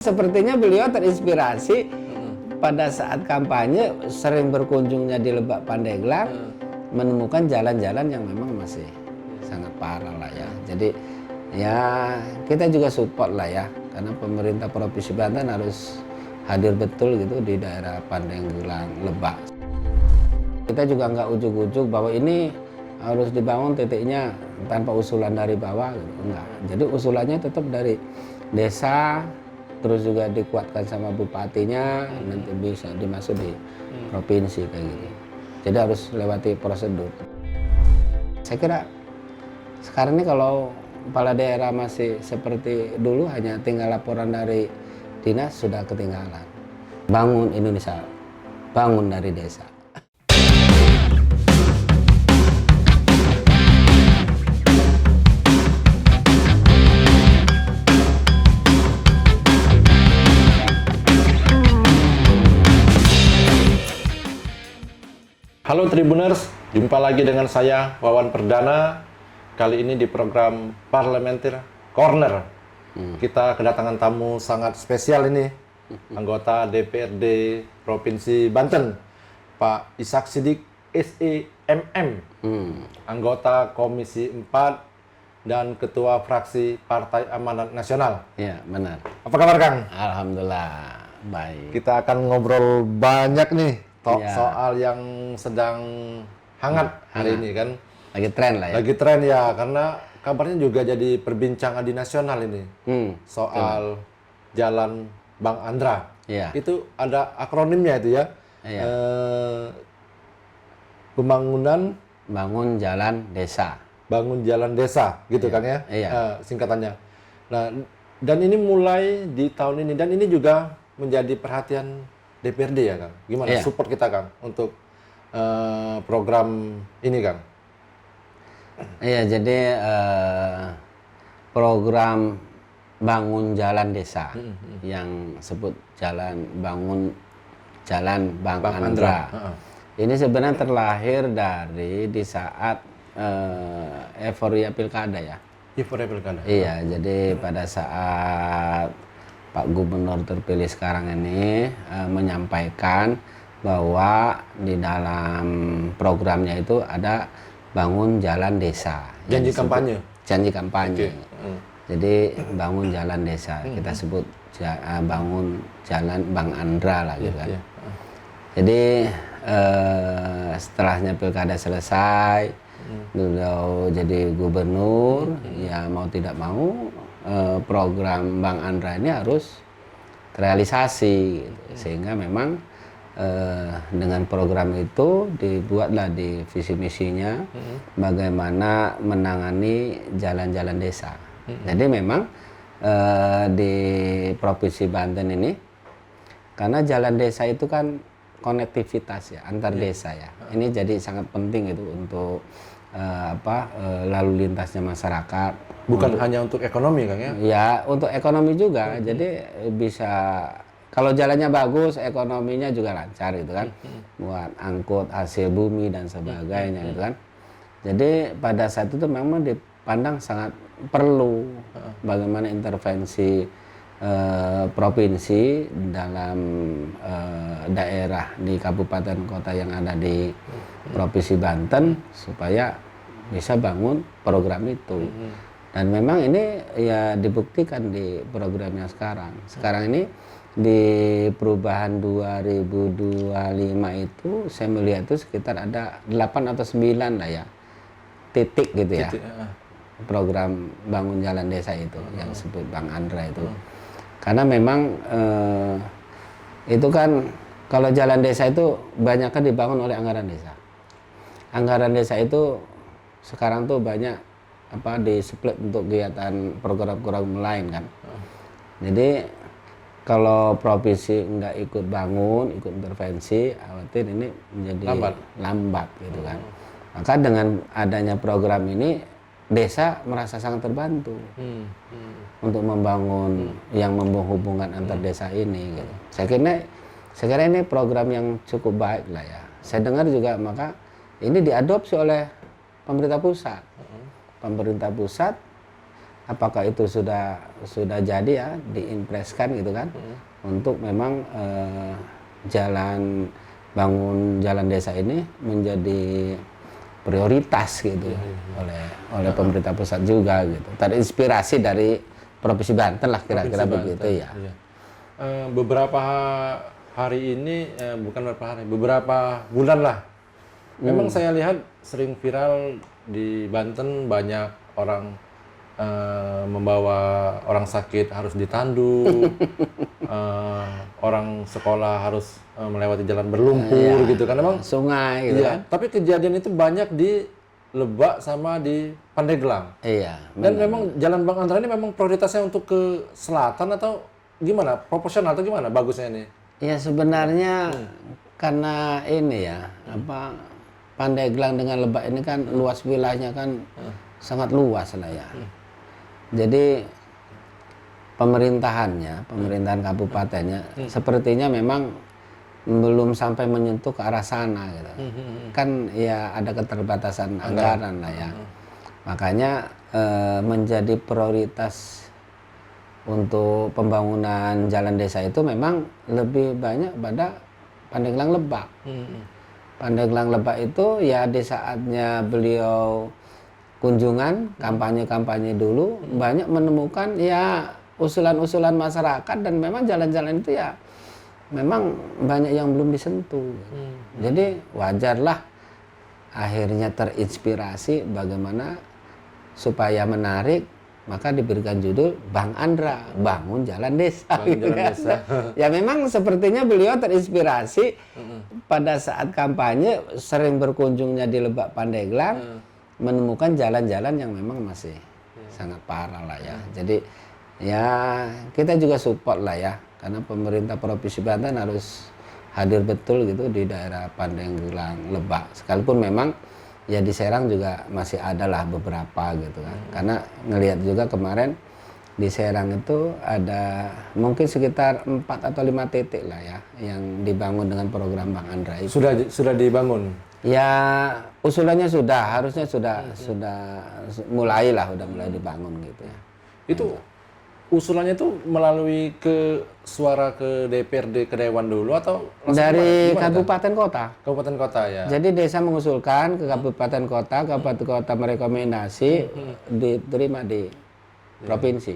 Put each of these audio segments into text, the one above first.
Sepertinya beliau terinspirasi pada saat kampanye sering berkunjungnya di Lebak Pandeglang, menemukan jalan-jalan yang memang masih sangat parah lah ya. Jadi ya kita juga support lah ya, karena pemerintah Provinsi Banten harus hadir betul gitu di daerah Pandeglang, Lebak. Kita juga nggak ujuk-ujuk bahwa ini harus dibangun titiknya tanpa usulan dari bawah, gitu. Enggak. Jadi usulannya tetap dari desa, terus juga dikuatkan sama bupatinya, nanti bisa dimasuk di provinsi kayak gitu. Jadi harus lewati prosedur. Saya kira sekarang ini kalau kepala daerah masih seperti dulu, hanya tinggal laporan dari dinas, sudah ketinggalan. Bangun Indonesia, bangun dari desa. Halo Tribuners, jumpa lagi dengan saya Wawan Perdana. Kali ini di program Parlementer Corner. Kita kedatangan tamu sangat spesial ini, anggota DPRD Provinsi Banten, Pak Ishak Siddiq SEMM, anggota Komisi 4 dan Ketua Fraksi Partai Amanat Nasional. Ya, benar. Apa kabar Kang? Alhamdulillah, baik. Kita akan ngobrol banyak nih Ya. soal yang sedang hangat hari ini kan. Lagi tren lah ya. Lagi tren ya, karena kabarnya juga jadi perbincangan di nasional ini. Soal Jalan Bang Andra. Iya. Itu ada akronimnya itu ya. Iya. Pembangunan Bangun jalan desa. Bangun Jalan Desa gitu kan ya. Iya. Singkatannya. Nah, dan ini mulai di tahun ini, dan ini juga menjadi perhatian DPRD ya Kang. Gimana Iya. support kita Kang untuk program ini Kang? Iya, jadi program bangun jalan desa yang sebut bangun jalan Bang Andra. Ini sebenarnya terlahir dari di saat euforia pilkada ya. Euforia pilkada. Iya, jadi pada saat Pak Gubernur terpilih sekarang ini menyampaikan bahwa di dalam programnya itu ada bangun jalan desa. Janji kampanye. Janji kampanye. Oke. Jadi bangun jalan desa, kita sebut bangun jalan Bang Andra lah gitu kan. Iya. Jadi setelahnya pilkada selesai, beliau jadi gubernur, ya mau tidak mau program Bang Andra ini harus terrealisasi gitu. Sehingga memang dengan program itu dibuatlah di visi misinya bagaimana menangani jalan-jalan desa. Jadi memang di Provinsi Banten ini, karena jalan desa itu kan konektivitas ya, antar desa ya. Ini jadi sangat penting itu untuk lalu lintasnya masyarakat. Bukan hanya untuk ekonomi Kang ya? Ya, untuk ekonomi juga. Jadi bisa, kalau jalannya bagus, ekonominya juga lancar gitu kan. Buat angkut hasil bumi dan sebagainya gitu kan. Jadi pada saat itu memang dipandang sangat perlu bagaimana intervensi provinsi dalam daerah di kabupaten kota yang ada di Provinsi Banten supaya bisa bangun program itu. Dan memang ini ya dibuktikan di program yang sekarang. Sekarang ini di perubahan 2025 itu saya melihat itu sekitar ada 8 atau 9 lah ya titik gitu ya. Program bangun jalan desa itu yang disebut Bang Andra itu. Karena memang itu kan kalau jalan desa itu banyaknya dibangun oleh anggaran desa. Anggaran desa itu sekarang tuh banyak di-split untuk kegiatan program-program lain kan. Jadi kalau provinsi nggak ikut bangun, ikut intervensi, khawatir ini menjadi lambat gitu kan. Maka dengan adanya program ini, desa merasa sangat terbantu untuk membangun yang menghubungkan antar desa ini gitu. Saya kira ini program yang cukup baik lah ya. Saya dengar juga maka ini diadopsi oleh pemerintah pusat. Pemerintah pusat apakah itu sudah jadi ya diimpreskan gitu kan untuk memang bangun jalan desa ini menjadi prioritas gitu oleh pemerintah pusat juga gitu. Terinspirasi dari Provinsi Banten lah kira-kira begitu ya. Iya. Beberapa hari ini beberapa bulan lah. Memang saya lihat sering viral di Banten, banyak orang membawa orang sakit harus ditandu, orang sekolah harus melewati jalan berlumpur gitu kan, memang sungai gitu kan. Tapi kejadian itu banyak di Lebak sama di Pandeglang. Iya. Dan memang Jalan Bang Andra ini memang prioritasnya untuk ke selatan atau gimana? Proporsional atau gimana bagusnya ini? Ya sebenarnya karena ini ya Pandeglang dengan Lebak ini kan luas wilayahnya kan sangat luas lah ya. Jadi pemerintahan kabupatennya sepertinya memang belum sampai menyentuh ke arah sana gitu. Kan ya ada keterbatasan anggaran lah ya. Makanya menjadi prioritas untuk pembangunan jalan desa itu memang lebih banyak pada Pandeglang Lebak. Pandeglang Lebak itu ya di saatnya beliau kunjungan kampanye dulu banyak menemukan ya usulan-usulan masyarakat dan memang jalan-jalan itu ya memang banyak yang belum disentuh. Jadi wajarlah akhirnya terinspirasi bagaimana supaya menarik, maka diberikan judul Bang Andra bangun jalan desa. Gitu kan. Ya memang sepertinya beliau terinspirasi pada saat kampanye sering berkunjungnya di Lebak Pandeglang menemukan jalan-jalan yang memang masih sangat parah lah ya. Jadi ya kita juga support lah ya. Karena pemerintah Provinsi Banten harus hadir betul gitu di daerah Pandeglang Lebak. Sekalipun memang ya di Serang juga masih ada lah beberapa gitu kan. Karena ngelihat juga kemarin di Serang itu ada mungkin sekitar 4 atau 5 titik lah ya yang dibangun dengan program Bang Andra itu. Sudah dibangun? Ya usulannya harusnya sudah mulai dibangun gitu ya. Itu usulannya itu melalui suara ke DPRD, ke Dewan dulu atau dari kabupaten kota? Kabupaten kota ya. Jadi desa mengusulkan ke kabupaten kota merekomendasi diterima di provinsi.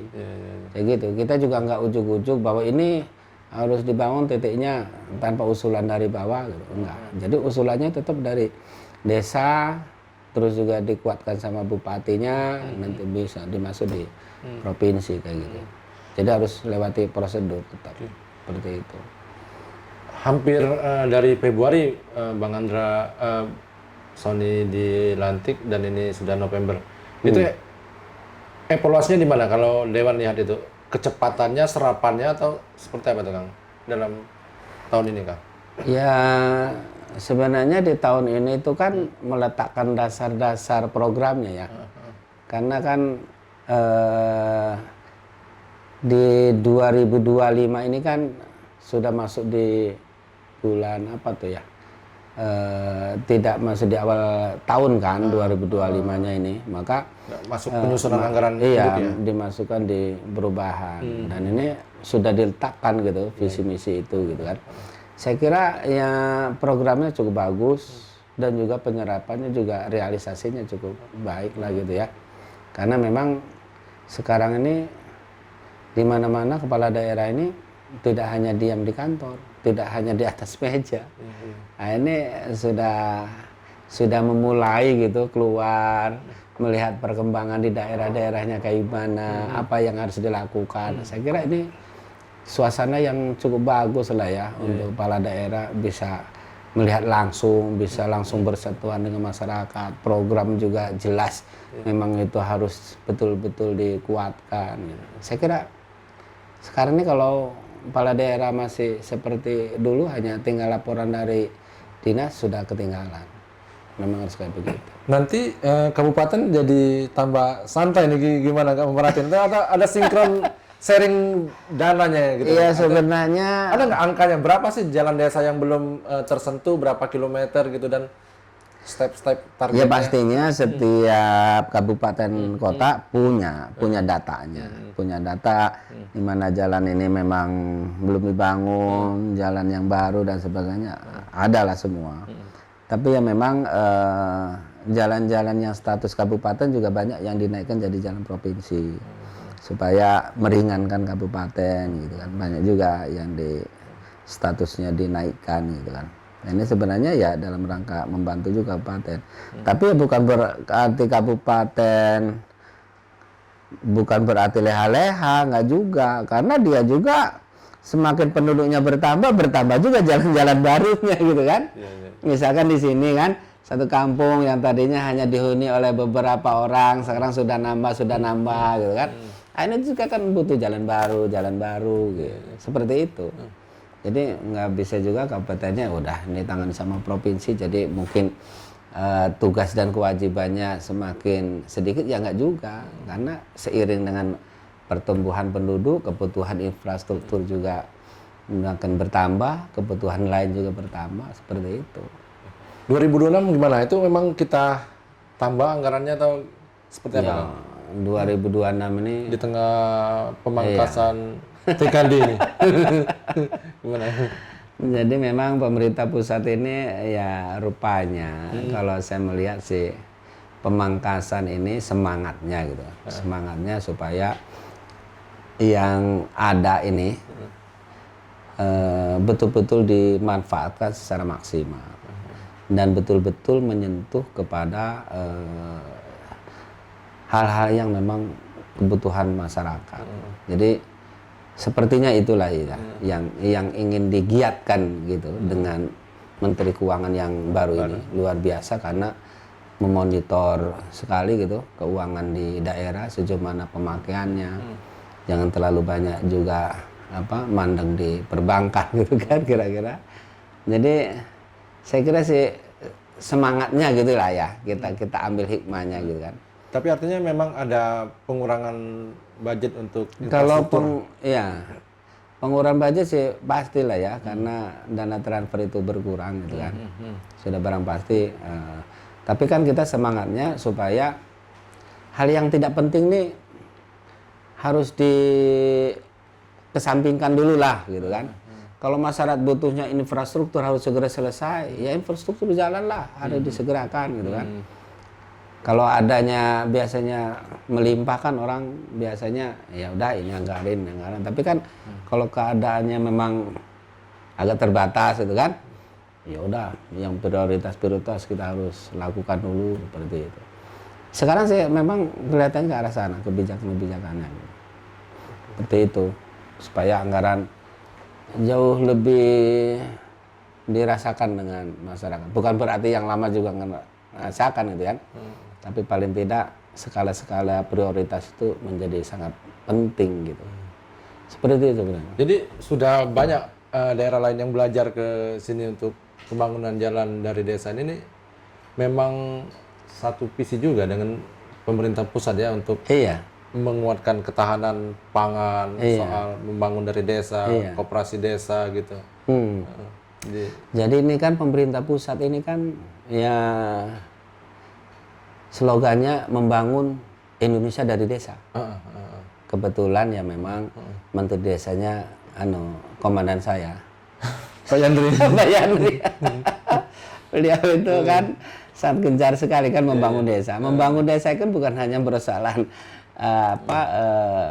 Kayak gitu. Kita juga nggak ujuk-ujuk bahwa ini harus dibangun titiknya tanpa usulan dari bawah gitu. Enggak. Jadi usulannya tetap dari desa, terus juga dikuatkan sama bupatinya, nanti bisa dimasuk di provinsi kayak gitu. Jadi harus lewati prosedur tetap seperti itu. Hampir dari Februari Bang Andra Sony dilantik dan ini sudah November. Itu evaluasinya di mana kalau Dewan lihat itu? Kecepatannya, serapannya atau seperti apa tuh Kang dalam tahun ini Kang? Ya sebenarnya di tahun ini itu kan meletakkan dasar-dasar programnya ya. Karena kan di 2025 ini kan sudah masuk di bulan apa tuh ya, tidak masuk di awal tahun kan 2025-nya ini, maka masuk penyusunan anggaran iya ya? Dimasukkan di perubahan dan ini sudah diletakkan gitu visi misi itu gitu kan. Saya kira ya programnya cukup bagus dan juga penyerapannya juga realisasinya cukup baik lah gitu ya, karena memang sekarang ini di mana-mana kepala daerah ini tidak hanya diam di kantor, tidak hanya di atas meja. Nah, ini sudah memulai gitu keluar, melihat perkembangan di daerah-daerahnya kayak gimana, apa yang harus dilakukan. Saya kira ini suasana yang cukup bagus lah ya untuk kepala daerah bisa melihat langsung, bisa langsung bersentuhan dengan masyarakat. Program juga jelas, memang itu harus betul-betul dikuatkan. Gitu. Saya kira sekarang ini kalau kepala daerah masih seperti dulu hanya tinggal laporan dari dinas sudah ketinggalan. Memang harus kayak begitu. Nanti kabupaten jadi tambah santai nih gimana Kak memperhatiin? Ada sinkron sharing dananya gitu. Iya sebenarnya. Ada nggak angkanya berapa sih jalan desa yang belum tersentuh, berapa kilometer gitu dan step-step Ya targetnya? pastinya setiap kabupaten kota punya datanya, punya data di mana jalan ini memang belum dibangun, jalan yang baru dan sebagainya, adalah semua. Tapi ya memang jalan-jalan yang status kabupaten juga banyak yang dinaikkan jadi jalan provinsi supaya meringankan kabupaten gitu kan. Banyak juga yang di statusnya dinaikkan gitu kan. Nah, ini sebenarnya ya dalam rangka membantu juga kabupaten. Tapi ya bukan berarti leha-leha, nggak juga. Karena dia juga semakin penduduknya bertambah juga jalan-jalan barunya gitu kan. Misalkan di sini kan satu kampung yang tadinya hanya dihuni oleh beberapa orang, sekarang sudah nambah gitu kan. Nah, ini juga kan butuh jalan baru gitu. Seperti itu. Jadi nggak bisa juga kabupatennya udah ini tangan sama provinsi, jadi mungkin tugas dan kewajibannya semakin sedikit, ya nggak juga, karena seiring dengan pertumbuhan penduduk, kebutuhan infrastruktur juga akan bertambah, kebutuhan lain juga bertambah, seperti itu. 2026 gimana? Itu memang kita tambah anggarannya atau seperti apa? Ya, 2026 ini Di tengah pemangkasan TKD ini. Gimana? jadi memang pemerintah pusat ini ya rupanya kalau saya melihat sih pemangkasan ini semangatnya gitu. Semangatnya supaya yang ada ini betul-betul dimanfaatkan secara maksimal dan betul-betul menyentuh kepada hal-hal yang memang kebutuhan masyarakat. Jadi sepertinya itulah ya, yang ingin digiatkan gitu dengan Menteri Keuangan yang baru ini, luar biasa karena memonitor sekali gitu keuangan di daerah sejauh mana pemakaiannya, jangan terlalu banyak juga mandang di perbankan gitu kan kira-kira. Jadi saya kira sih semangatnya gitulah ya, kita ambil hikmahnya gitu kan. Tapi artinya memang ada pengurangan budget untuk Kalau infrastruktur. pengurangan budget sih pastilah ya, karena dana transfer itu berkurang gitu kan. Sudah barang pasti. Tapi kan kita semangatnya supaya hal yang tidak penting nih harus dikesampingkan dulu lah gitu kan. Kalau masyarakat butuhnya infrastruktur harus segera selesai, ya infrastruktur jalan lah harus disegerakan gitu kan. Kalau adanya biasanya melimpahkan orang biasanya ya udah ini anggarin. Tapi kan kalau keadaannya memang agak terbatas gitu kan, ya udah yang prioritas kita harus lakukan dulu seperti itu. Sekarang sih memang kelihatan ke arah sana kebijakannya seperti itu supaya anggaran jauh lebih dirasakan dengan masyarakat. Bukan berarti yang lama juga merasakan gitu kan. Tapi paling tidak skala-skala prioritas itu menjadi sangat penting gitu. Seperti itu sebenarnya. Jadi sudah banyak daerah lain yang belajar ke sini untuk pembangunan jalan dari desa ini memang satu visi juga dengan pemerintah pusat ya untuk menguatkan ketahanan pangan, soal membangun dari desa, koperasi desa gitu. Jadi ini kan pemerintah pusat ini kan ya slogannya membangun Indonesia dari desa. Kebetulan ya memang menteri desanya komandan saya. Pak Yandri. Pak Yandri. Beliau itu kan sangat gencar sekali kan membangun desa. Membangun desa kan bukan hanya persoalan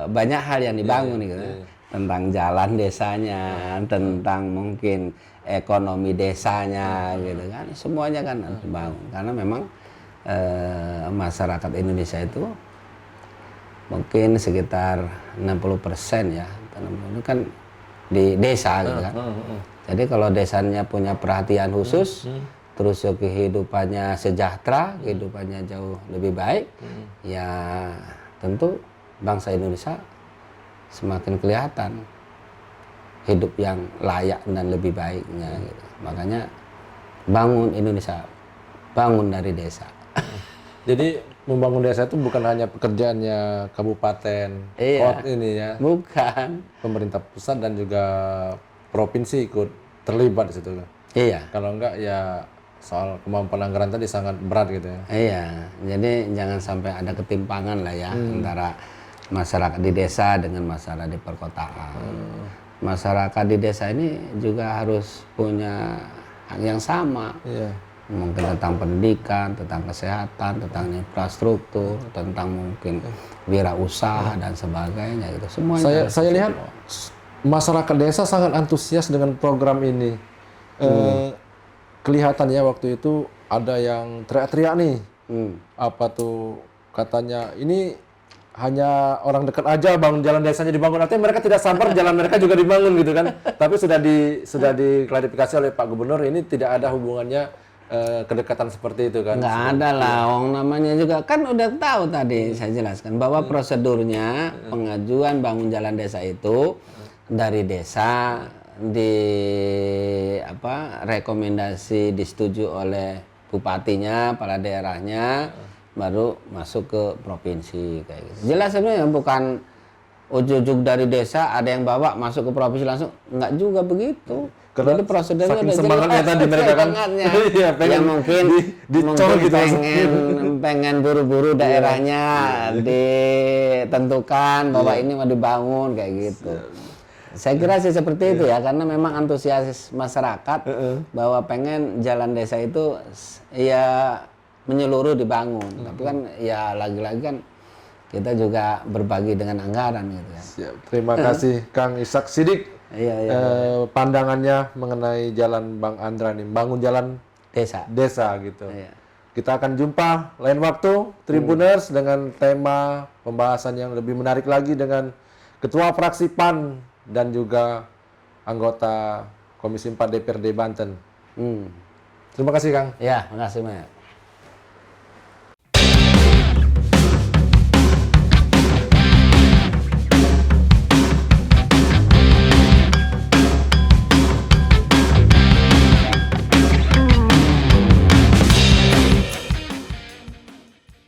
banyak hal yang dibangun gitu. Tentang jalan desanya, tentang mungkin ekonomi desanya gitu kan. Semuanya kan harus dibangun karena memang masyarakat Indonesia itu mungkin sekitar 60% ya, itu kan di desa gitu kan. Jadi kalau desanya punya perhatian khusus, terus kehidupannya sejahtera, kehidupannya jauh lebih baik, ya tentu bangsa Indonesia semakin kelihatan hidup yang layak dan lebih baiknya. Gitu. Makanya bangun Indonesia, bangun dari desa. Jadi membangun desa itu bukan hanya pekerjaannya kabupaten, kota ini ya. Bukan. Pemerintah pusat dan juga provinsi ikut terlibat di situ. Iya. Kalau enggak ya soal kemampuan anggaran tadi sangat berat gitu ya. Iya, jadi jangan sampai ada ketimpangan lah ya antara masyarakat di desa dengan masyarakat di perkotaan. Masyarakat di desa ini juga harus punya hak yang sama. Iya. Mungkin tentang pendidikan, tentang kesehatan, tentang infrastruktur, tentang mungkin wirausaha dan sebagainya gitu. Semuanya. Saya lihat masyarakat desa sangat antusias dengan program ini. Kelihatannya waktu itu ada yang teriak-teriak nih. Apa tuh katanya ini hanya orang dekat aja bangun jalan desanya dibangun, artinya mereka tidak sabar jalan mereka juga dibangun gitu kan. Tapi sudah diklarifikasi oleh Pak Gubernur ini tidak ada hubungannya kedekatan seperti itu kan. Nggak ada lah, wong namanya juga kan udah tahu tadi saya jelaskan bahwa prosedurnya pengajuan bangun jalan desa itu dari desa rekomendasi disetujui oleh bupatinya, kepala daerahnya, baru masuk ke provinsi kayak gitu. Jelas sebenarnya bukan ujuk-ujuk dari desa ada yang bawa masuk ke provinsi langsung, nggak juga begitu. Karena jadi prosedurnya saking udah semangatnya jelas, tadi mereka kan iya, pengen ya mungkin dicol gitu pengen buru-buru daerahnya ditentukan bahwa ini mau dibangun kayak gitu. Saya kira sih seperti itu ya, karena memang antusias masyarakat bahwa pengen jalan desa itu ya menyeluruh dibangun. Tapi kan ya lagi-lagi kan kita juga berbagi dengan anggaran gitu ya. Siap. Terima kasih Kang Ishak Sidik. Iya. Pandangannya mengenai jalan Bang Andra nih, bangun jalan desa gitu. Iya. Kita akan jumpa lain waktu Tribuners dengan tema pembahasan yang lebih menarik lagi dengan Ketua Fraksi PAN dan juga anggota Komisi 4 DPRD Banten. Terima kasih Kang. Ya, makasih Mak.